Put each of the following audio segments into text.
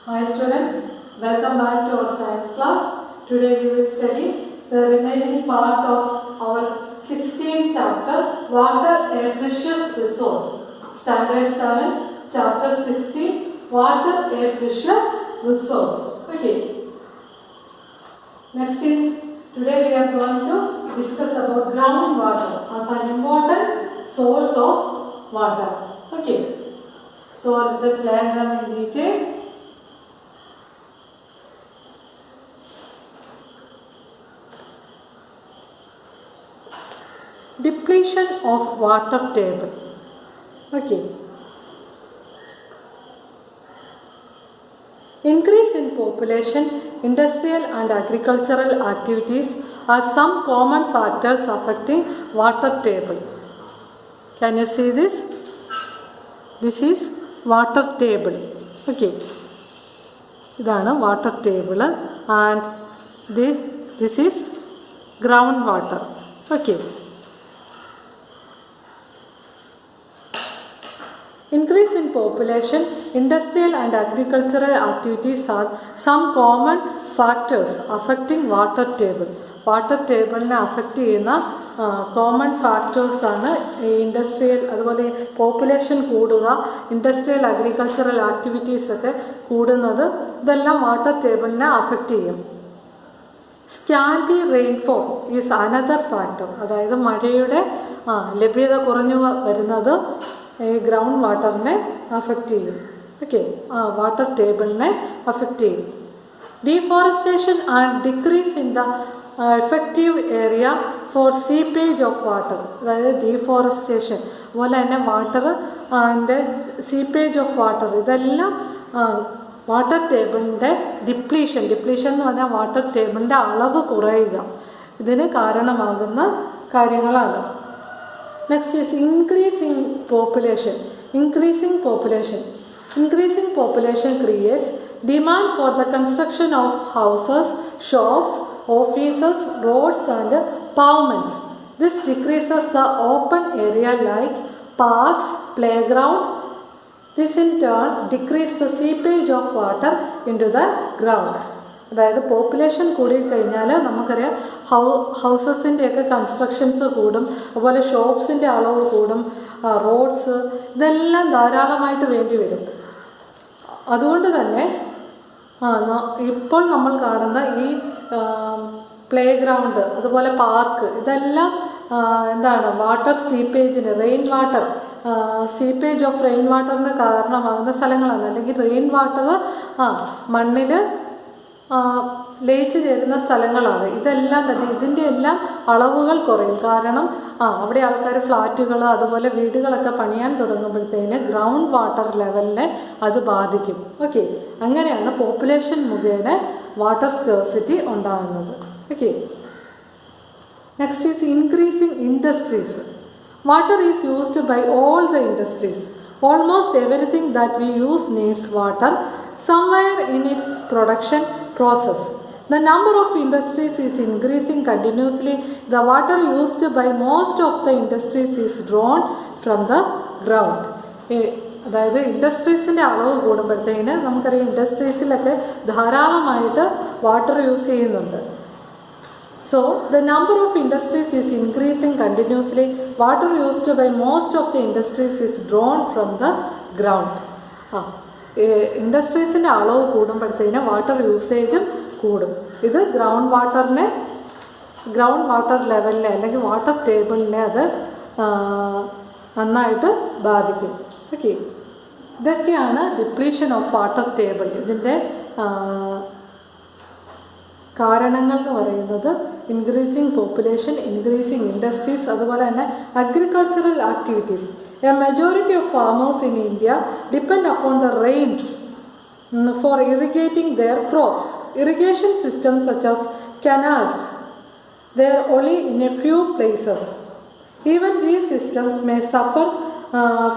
Hi students, welcome back to our science class. Today we will study the remaining part of our 16th chapter, Water a Precious Resource. Standard 7, chapter 16, Water a Precious Resource. Okay. Next is, today we are going to discuss about groundwater as an important source of water. Okay. So let us learn them in detail. Depletion of water table. Okay. Increase in population, industrial and agricultural activities are some common factors affecting water table. Can you see this? This is water table. Okay. Idana water table and this is groundwater. Okay. Increase in population, industrial and agricultural activities are some common factors affecting water table. Water table affect common factors are industrial, population kooduka, industrial agricultural activities koodunathu, idellam water table affect cheyum. Scanty rainfall is another factor. അതായത് മഴയുടെ ലഭ്യത കുറഞ്ഞു വരുന്നത് ground വാട്ടറിനെ affect ചെയ്യും. Okay, water ടേബിളിനെ affect ചെയ്യും. Deforestation and decrease in the effective area for seepage of water. അതായത് ഡീഫോറസ്റ്റേഷൻ അതുപോലെ തന്നെ വാട്ടർ അതിൻ്റെ സീപ്പേജ് ഓഫ് വാട്ടർ, ഇതെല്ലാം വാട്ടർ ടേബിളിൻ്റെ ഡിപ്ലീഷൻ എന്ന് പറഞ്ഞാൽ വാട്ടർ ടേബിളിൻ്റെ അളവ് കുറയുക, ഇതിന് കാരണമാകുന്ന കാര്യങ്ങളാണ്. Next is increasing population. Increasing population creates demand for the construction of houses, shops, offices, roads and pavements. This decreases the open area like parks, playground. This in turn decreases the seepage of water into the ground. അതായത് population കൂടിക്കഴിഞ്ഞാൽ നമുക്കറിയാം ഹൗസസിൻ്റെയൊക്കെ constructions കൂടും, അതുപോലെ ഷോപ്സിൻ്റെ അളവ് കൂടും, roads ഇതെല്ലാം ധാരാളമായിട്ട് വേണ്ടി വരും. അതുകൊണ്ട് തന്നെ ഇപ്പോൾ നമ്മൾ കാണുന്ന ഈ പ്ലേ ഗ്രൗണ്ട് അതുപോലെ പാർക്ക് ഇതെല്ലാം എന്താണ് വാട്ടർ സീപ്പേജിന് സീപ്പേജ് ഓഫ് റെയിൻ വാട്ടറിന് കാരണമാകുന്ന സ്ഥലങ്ങളാണ്. അല്ലെങ്കിൽ റെയിൻ വാട്ടർ മണ്ണിൽ ലയിച്ചു ചേരുന്ന സ്ഥലങ്ങളാണ്. ഇതെല്ലാം തന്നെ ഇതിൻ്റെ എല്ലാം അളവുകൾ കുറയും. കാരണം അവിടെ ആൾക്കാർ ഫ്ലാറ്റുകൾ അതുപോലെ വീടുകളൊക്കെ പണിയാൻ തുടങ്ങുമ്പോഴത്തേന് ഗ്രൗണ്ട് വാട്ടർ ലെവലിനെ അത് ബാധിക്കും. ഓക്കെ, അങ്ങനെയാണ് പോപ്പുലേഷൻ മുഖേന വാട്ടർ സ്കേഴ്സിറ്റി ഉണ്ടാകുന്നത്. Okay, next is increasing industries. Water is used by all the industries. Almost everything that we use needs water somewhere in its production process. The number of industries is increasing continuously. The water used by most of the industries is drawn from the ground. അതായത് ഇൻഡസ്ട്രീസിൻ്റെ അളവ് കൂടുമ്പോഴത്തേന് നമുക്കറിയാം ഇൻഡസ്ട്രീസിലൊക്കെ ധാരാളമായിട്ട് water use ചെയ്യുന്നുണ്ട്. So, the number of industries is increasing continuously. Water used by most of the industries is drawn from the ground. ഇൻഡസ്ട്രീസിൻ്റെ അളവ് കൂടുമ്പോഴത്തേന് water യൂസേജും കൂടും. ഇത് ground water ലെവലിനെ അല്ലെങ്കിൽ water ടേബിളിനെ അത് നന്നായിട്ട് ബാധിക്കും. ഓക്കെ, ഇതൊക്കെയാണ് ഡിപ്ലീഷൻ ഓഫ് വാട്ടർ ടേബിൾ. ഇതിൻ്റെ കാരണങ്ങൾ എന്ന് പറയുന്നത് ഇൻക്രീസിങ് പോപ്പുലേഷൻ, ഇൻക്രീസിങ് ഇൻഡസ്ട്രീസ്, അതുപോലെ തന്നെ agricultural activities. A majority of farmers in India depend upon the rains for irrigating their crops. Irrigation systems such as canals, they are only in a few places. Even these systems may suffer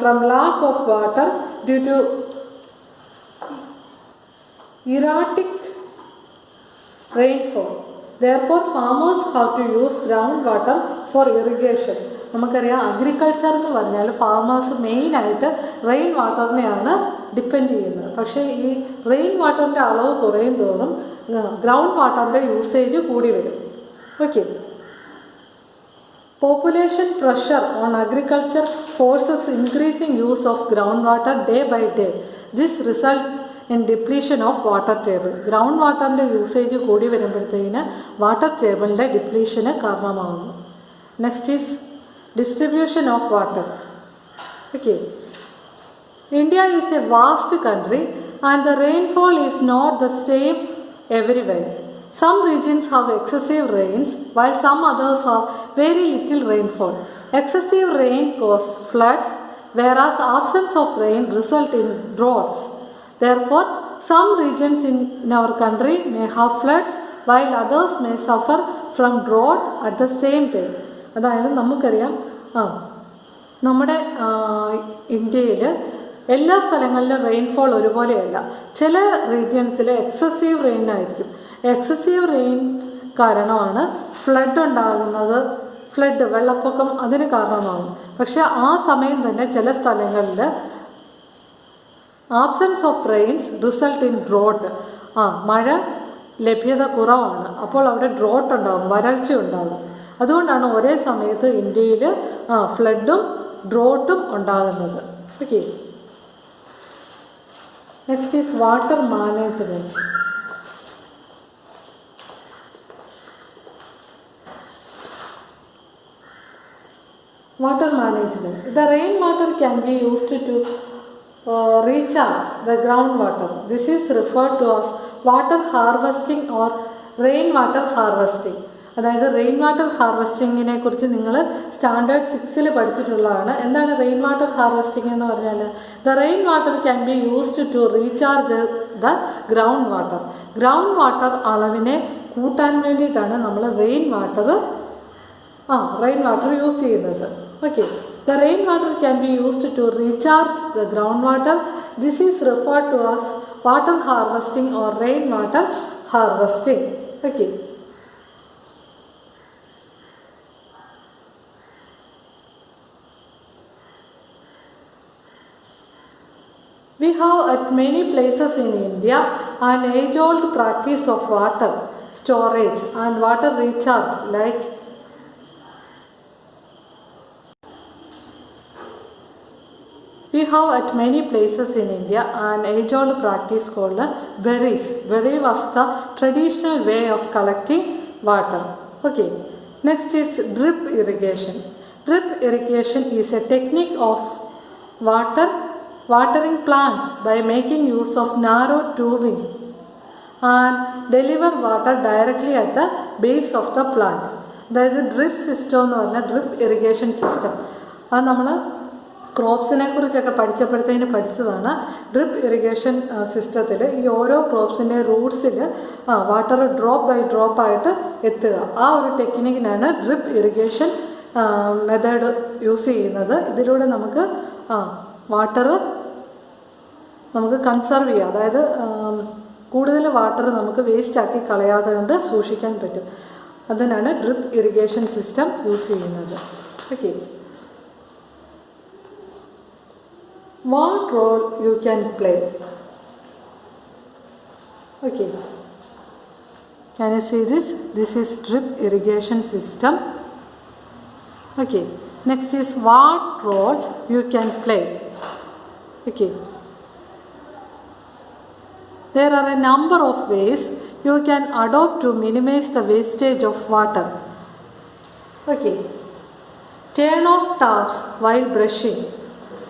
from lack of water due to erratic rainfall. Therefore, farmers have to use groundwater for irrigation. നമുക്കറിയാം agriculture എന്ന് പറഞ്ഞാൽ farmers മെയിനായിട്ട് rain വാട്ടറിനെയാണ് depend ചെയ്യുന്നത്. പക്ഷേ ഈ rain വാട്ടറിൻ്റെ അളവ് കുറയും തോറും ഗ്രൗണ്ട് വാട്ടറിൻ്റെ യൂസേജ് കൂടി വരും. Okay. Population pressure on agriculture forces increasing use of groundwater day by day. This results in depletion of water table. Ground വാട്ടറിൻ്റെ യൂസേജ് കൂടി വരുമ്പോഴത്തേന് വാട്ടർ ടേബിളിൻ്റെ ഡിപ്ലീഷന് കാരണമാകുന്നു. Next is distribution of water. Okay. India is a vast country and the rainfall is not the same everywhere. Some regions have excessive rains while some others have very little rainfall. Excessive rain causes floods, whereas absence of rain results in droughts. Therefore, some regions in our country may have floods while others may suffer from drought at the same time. അതായത് നമുക്കറിയാം നമ്മുടെ ഇന്ത്യയിൽ എല്ലാ സ്ഥലങ്ങളിലും rainfall ഒരുപോലെയല്ല. ചില റീജിയൻസിൽ excessive rain ആയിരിക്കും. എക്സസീവ് റെയിൻ കാരണമാണ് ഫ്ലഡ് ഉണ്ടാകുന്നത്. ഫ്ലഡ് വെള്ളപ്പൊക്കം അതിന് കാരണമാകും. പക്ഷെ ആ സമയം തന്നെ ചില സ്ഥലങ്ങളിൽ absence of rains result in drought. മഴ ലഭ്യത കുറവാണ്. അപ്പോൾ അവിടെ ഡ്രോട്ട് ഉണ്ടാകും, വരൾച്ച ഉണ്ടാകും. അതുകൊണ്ടാണ് ഒരേ സമയത്ത് ഇന്ത്യയിൽ ഫ്ലഡും ഡ്രോട്ടും ഉണ്ടാകുന്നത്. Okay. Next is water management. Water management. The rainwater can be used to recharge the groundwater. This is referred to as water harvesting or rainwater harvesting. അതായത് റെയിൻ വാട്ടർ ഹാർവെസ്റ്റിങ്ങിനെ കുറിച്ച് നിങ്ങൾ സ്റ്റാൻഡേർഡ് 6 പഠിച്ചിട്ടുള്ളതാണ്. എന്താണ് റെയിൻ വാട്ടർ ഹാർവെസ്റ്റിംഗ് എന്ന് പറഞ്ഞാൽ? The rain water can be used to recharge the ground water. Ground water അളവിനെ കൂട്ടാൻ വേണ്ടിയിട്ടാണ് നമ്മൾ റെയിൻ വാട്ടർ യൂസ് ചെയ്യുന്നത്. Okay, the rainwater can be used to recharge the groundwater. This is referred to as water harvesting or rainwater harvesting. Okay. We have at many places in India an age-old practice of water storage and water recharge like We have at many places in India an age-old practice called berries. Berry was the traditional way of collecting water. Okay. Next is drip irrigation. Drip irrigation is a technique of watering plants by making use of narrow tubing and deliver water directly at the base of the plant. അതായത് drip system എന്ന് പറഞ്ഞാൽ drip irrigation system. അത് നമ്മൾ ക്രോപ്സിനെ കുറിച്ചൊക്കെ പഠിച്ചതാണ്. Drip irrigation സിസ്റ്റത്തിൽ ഈ ഓരോ ക്രോപ്സിൻ്റെ റൂട്ട്സിൽ വാട്ടർ ഡ്രോപ്പ് ബൈ ഡ്രോപ്പ് ആയിട്ട് എത്തുക. ആ ഒരു ടെക്നിക്കിനാണ് ഡ്രിപ്പ് ഇറിഗേഷൻ മെത്തേഡ് യൂസ് ചെയ്യുന്നത്. ഇതിലൂടെ നമുക്ക് വാട്ടർ കൺസർവ് ചെയ്യാം. അതായത് കൂടുതൽ വാട്ടർ നമുക്ക് വേസ്റ്റാക്കി കളയാതെ കൊണ്ട് സൂക്ഷിക്കാൻ പറ്റും. അതിനാണ് ഡ്രിപ്പ് ഇറിഗേഷൻ സിസ്റ്റം യൂസ് ചെയ്യുന്നത്. Okay. What role you can play? Okay. Can you see this? This is drip irrigation system. Okay. Next is what role you can play? Okay. There are a number of ways you can adopt to minimize the wastage of water. Okay. Turn off taps while brushing.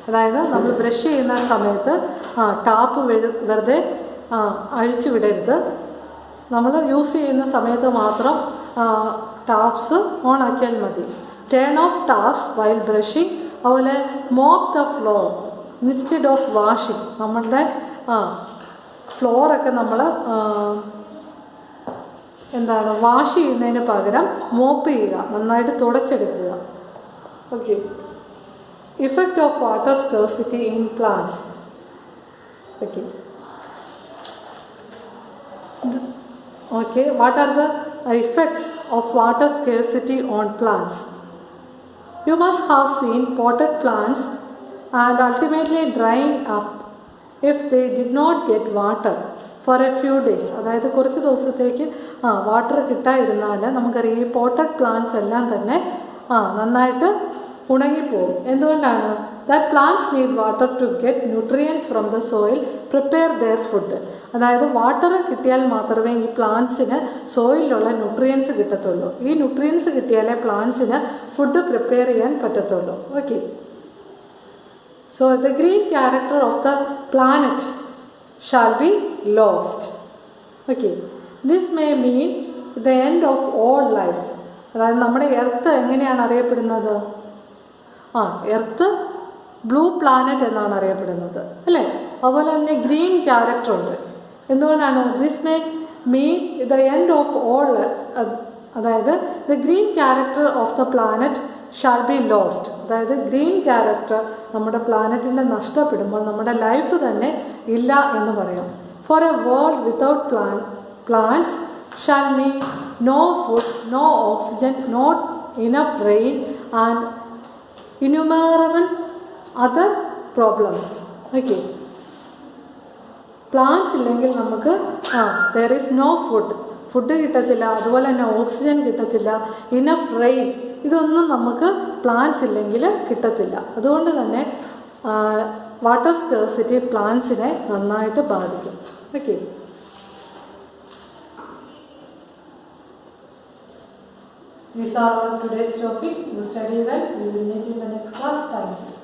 അതായത് നമ്മൾ brush ചെയ്യുന്ന സമയത്ത് tap വെറുതെ അഴിച്ചു വിടരുത്. നമ്മൾ use ചെയ്യുന്ന സമയത്ത് മാത്രം ടാപ്സ് ഓൺ ആക്കിയാൽ മതി. Turn off taps while brushing. അതുപോലെ mop the floor instead of washing. നമ്മളുടെ ഫ്ലോറൊക്കെ നമ്മൾ വാഷ് ചെയ്യുന്നതിന് പകരം മോപ്പ് ചെയ്യുക, നന്നായിട്ട് തുടച്ചെടുക്കുക. Okay. Effect of water scarcity in plants. Okay. What are the effects of water scarcity on plants? You must have seen potted plants and ultimately drying up if they did not get water for a few days. അതായത് കുറച്ച് ദിവസത്തേക്ക് water കിട്ടാതിരുന്നാൽ നമുക്കറിയാം ഈ potted plants എല്ലാം തന്നെ നന്നായിട്ട് ഉണങ്ങിപ്പോകും. എന്തുകൊണ്ടാണ്? That plants need water to get nutrients from the soil, prepare their food. അതായത് വാട്ടർ കിട്ടിയാൽ മാത്രമേ ഈ പ്ലാന്റ്സിന് സോയിലുള്ള ന്യൂട്രിയൻസ് കിട്ടത്തുള്ളൂ. ഈ ന്യൂട്രിയൻസ് കിട്ടിയാലേ പ്ലാന്റ്സിന് ഫുഡ് പ്രിപ്പയർ ചെയ്യാൻ പറ്റത്തുള്ളൂ. Okay. So the green character of the planet shall be lost. Okay. This may mean the end of all life. അതായത് നമ്മുടെ എർത്ത് എങ്ങനെയാണ് അറിയപ്പെടുന്നത്? എർത്ത് ബ്ലൂ പ്ലാനറ്റ് എന്നാണ് അറിയപ്പെടുന്നത് അല്ലേ? അതുപോലെ തന്നെ ഗ്രീൻ ക്യാരക്ടർ ഉണ്ട്. എന്തുകൊണ്ടാണ്? This may mean the end of all. അതായത് the green character of the planet shall be lost. അതായത് ഗ്രീൻ ക്യാരക്ടർ നമ്മുടെ പ്ലാനറ്റിൻ്റെ നഷ്ടപ്പെടുമ്പോൾ നമ്മുടെ ലൈഫ് തന്നെ ഇല്ല എന്ന് പറയാം. For a world without plants shall mean no food, no oxygen, not enough rain and innumerable other problems. Okay. Plants ഇല്ലെങ്കിൽ നമുക്ക് there is no ഫുഡ് കിട്ടത്തില്ല, അതുപോലെ തന്നെ ഓക്സിജൻ കിട്ടത്തില്ല, ഇനഫ് റെയിൻ, ഇതൊന്നും നമുക്ക് പ്ലാന്റ്സ് ഇല്ലെങ്കിൽ കിട്ടത്തില്ല. അതുകൊണ്ട് തന്നെ വാട്ടർ സ്കേഴ്സിറ്റി പ്ലാന്റ്സിനെ നന്നായിട്ട് ബാധിക്കും. Okay. These are today's topic. You study well. We will meet in the next class. Thank you.